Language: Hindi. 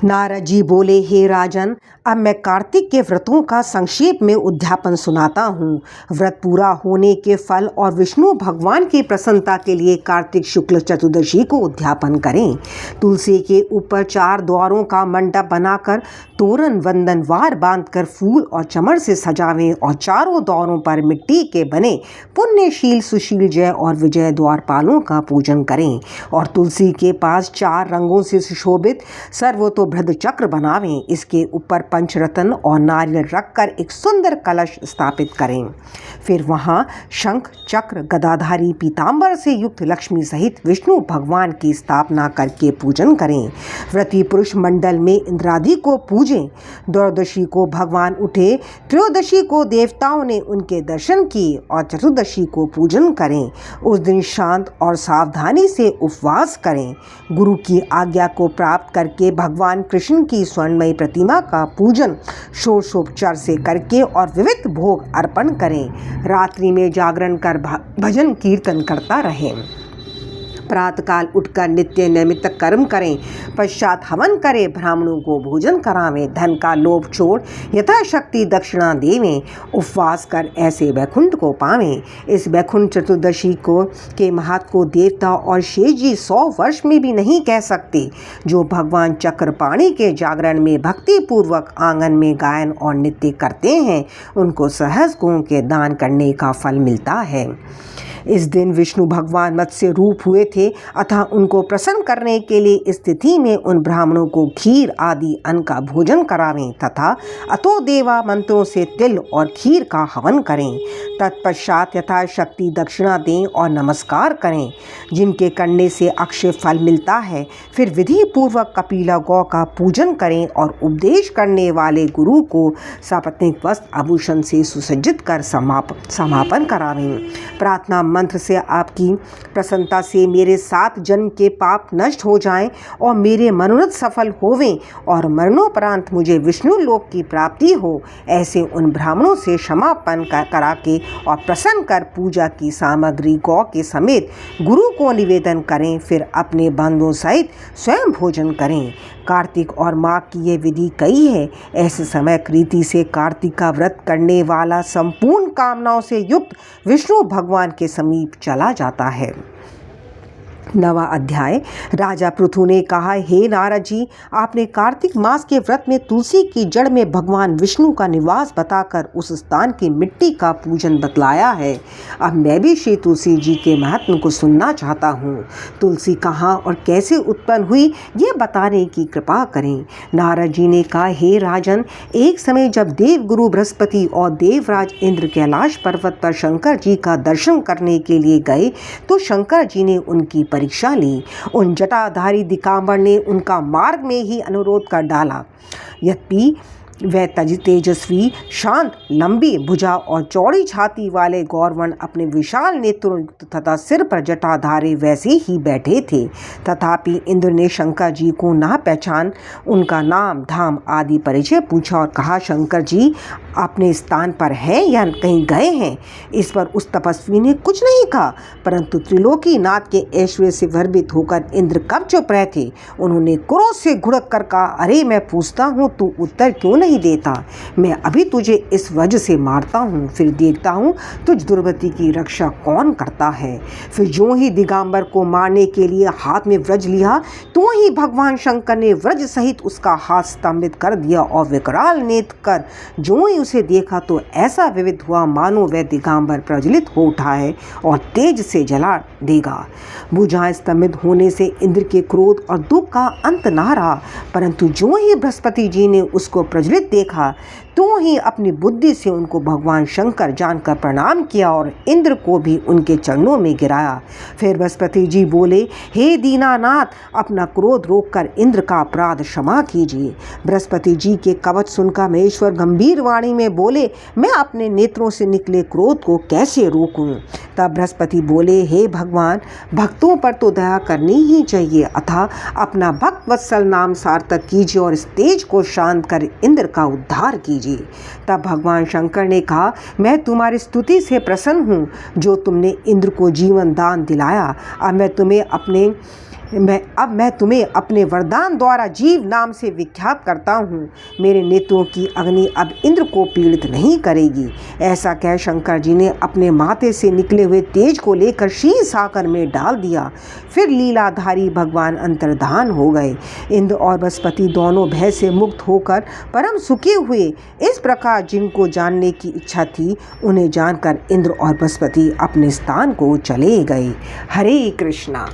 नारद जी बोले, हे राजन, अब मैं कार्तिक के व्रतों का संक्षेप में उद्यापन सुनाता हूँ। व्रत पूरा होने के फल और विष्णु भगवान की प्रसन्नता के लिए कार्तिक शुक्ल चतुर्दशी को उद्यापन करें। तुलसी के ऊपर 4 द्वारों का मंडप बनाकर तोरण वंदनवार बांधकर फूल और चमड़ से सजावें और चारों द्वारों पर मिट्टी के बने पुण्यशील सुशील जय और विजय द्वारपालों का पूजन करें और तुलसी के पास 4 रंगों से सुशोभित सर्वतोभृत चक्र बनावें। इसके ऊपर पंचरत्न और नारियल रखकर एक सुंदर कलश स्थापित करें। फिर वहां शंख चक्र गदाधारी पीतांबर से युक्त लक्ष्मी सहित विष्णु भगवान की स्थापना करके पूजन करें। व्रती पुरुष मंडल में इंद्रादि को पूजें। द्वादशी को भगवान उठे, त्रयोदशी को देवताओं ने उनके दर्शन किए और चतुर्दशी को पूजन करें। उस दिन शांत और सावधानी से उपवास करें। गुरु की आज्ञा को प्राप्त करके भगवान कृष्ण की स्वर्णमयी प्रतिमा का पूजन षोडशोपचार से करके और विविध भोग अर्पण करें। रात्रि में जागरण कर भजन कीर्तन करता रहें। प्रातःकाल उठकर नित्य नैमित्त कर्म करें, पश्चात हवन करें, ब्राह्मणों को भोजन करावें, धन का लोभ छोड़ यथाशक्ति दक्षिणा देवें, उपवास कर ऐसे वैकुंठ को पावें। इस वैकुंठ चतुर्दशी को के महत्व को देवता और शेष जी 100 वर्ष में भी नहीं कह सकते। जो भगवान चक्रपाणी के जागरण में भक्ति पूर्वक आंगन में गायन और नृत्य करते हैं, उनको सहस्र गौं के दान करने का फल मिलता है। इस दिन विष्णु भगवान मत्स्य रूप हुए थे, अतः उनको प्रसन्न करने के लिए इस तिथि में उन ब्राह्मणों को खीर आदि अन्न का भोजन करावें तथा अतो देवा मंत्रों से तिल और खीर का हवन करें। तत्पश्चात यथाशक्ति दक्षिणा दें और नमस्कार करें, जिनके करने से अक्षय फल मिलता है। फिर विधि पूर्वक कपिला गौ का पूजन करें और उपदेश करने वाले गुरु को सपत्नीक वस्त्र आभूषण से सुसज्जित कर समापन करावें। प्रार्थना मंत्र से आपकी प्रसन्नता से मेरे 7 जन्म के पाप नष्ट हो जाएं और मेरे मनोरथ सफल होवें और मरणोपरांत मुझे विष्णु लोक की प्राप्ति हो, ऐसे उन ब्राह्मणों से क्षमापन करा के और प्रसन्न कर पूजा की सामग्री गौ के समेत गुरु को निवेदन करें। फिर अपने बंधुओं सहित स्वयं भोजन करें। कार्तिक और माघ की ये विधि कई है। ऐसे समय रीति से कार्तिक का व्रत करने वाला संपूर्ण कामनाओं से युक्त विष्णु भगवान के समीप चला जाता है। 9वां अध्याय। राजा पृथु ने कहा, हे नारद जी, आपने कार्तिक मास के व्रत में तुलसी की जड़ में भगवान विष्णु का निवास बताकर उस स्थान की मिट्टी का पूजन बतलाया है। अब मैं भी श्री तुलसी जी के महत्व को सुनना चाहता हूँ। तुलसी कहाँ और कैसे उत्पन्न हुई, ये बताने की कृपा करें। नारद जी ने कहा, हे राजन, एक समय जब देव गुरु बृहस्पति और देवराज इंद्र कैलाश पर्वत पर शंकर जी का दर्शन करने के लिए गए तो शंकर जी ने उनकी परीक्षा ली। उन जटाधारी दिगंबर ने उनका मार्ग में ही अनुरोध कर डाला। यद्यपि वह तेजस्वी, शांत, लंबी भुजा और चौड़ी छाती वाले गौरवर्ण अपने विशाल नेत्रों तथा सिर पर जटाधारी वैसे ही बैठे थे, तथापि इंद्र ने शंकर जी को ना पहचान उनका नाम धाम आदि परिचय पूछा और कहा, शंकर जी अपने स्थान पर हैं या कहीं गए हैं। इस पर उस तपस्वी ने कुछ नहीं कहा, परंतु त्रिलोकी नाथ के ऐश्वर्य से गर्वित होकर इंद्र कब चुप रहे थे। उन्होंने क्रोध से घुड़क कर कहा, अरे मैं पूछता हूँ, तू उत्तर क्यों नहीं देता? मैं अभी तुझे इस वजह से मारता हूँ, फिर देखता हूँ तुझ दुर्गति की रक्षा कौन करता है। फिर जो ही दिगंबर को मारने के लिए हाथ में व्रज लिया, तो ही भगवान शंकर ने व्रज सहित उसका हाथ स्तंभित कर दिया और विकराल नेत्र कर जो ही उसे देखा तो ऐसा विविध हुआ मानो वह दिगंबर प्रज्वलित हो उठा है और तेज से जला देगा। भुजाएं स्तंभित होने से इंद्र के क्रोध और दुख का अंत ना रहा, परंतु जो ही बृहस्पति जी ने उसको प्रज्वलित देखा तो ही अपनी बुद्धि से उनको भगवान शंकर जानकर प्रणाम किया और इंद्र को भी उनके चरणों में गिराया। फिर बृहस्पति जी बोले, हे दीनानाथ, अपना क्रोध रोककर इंद्र का अपराध क्षमा कीजिए। बृहस्पति जी के कवच सुनकर महेश्वर गंभीर वाणी में बोले, मैं अपने नेत्रों से निकले क्रोध को कैसे रोकूं? तब बृहस्पति बोले, हे भगवान, भक्तों पर तो दया करनी ही चाहिए, अतः अपना भक्त वत्सल नाम सार्थक कीजिए और इस तेज को शांत कर इंद्र का उद्धार कीजिए। तब भगवान शंकर ने कहा, मैं तुम्हारी स्तुति से प्रसन्न हूँ जो तुमने इंद्र को जीवन दान दिलाया। अब मैं तुम्हें अपने मैं तुम्हें अपने वरदान द्वारा जीव नाम से विख्यात करता हूँ। मेरे नेत्रों की अग्नि अब इंद्र को पीड़ित नहीं करेगी। ऐसा कह शंकर जी ने अपने माथे से निकले हुए तेज को लेकर शील सागर में डाल दिया। फिर लीलाधारी भगवान अंतर्धान हो गए। इंद्र और बृहस्पति दोनों भय से मुक्त होकर परम सुखी हुए। इस प्रकार जिनको जानने की इच्छा थी उन्हें जानकर इंद्र और बृहस्पति अपने स्थान को चले गए। हरे कृष्णा।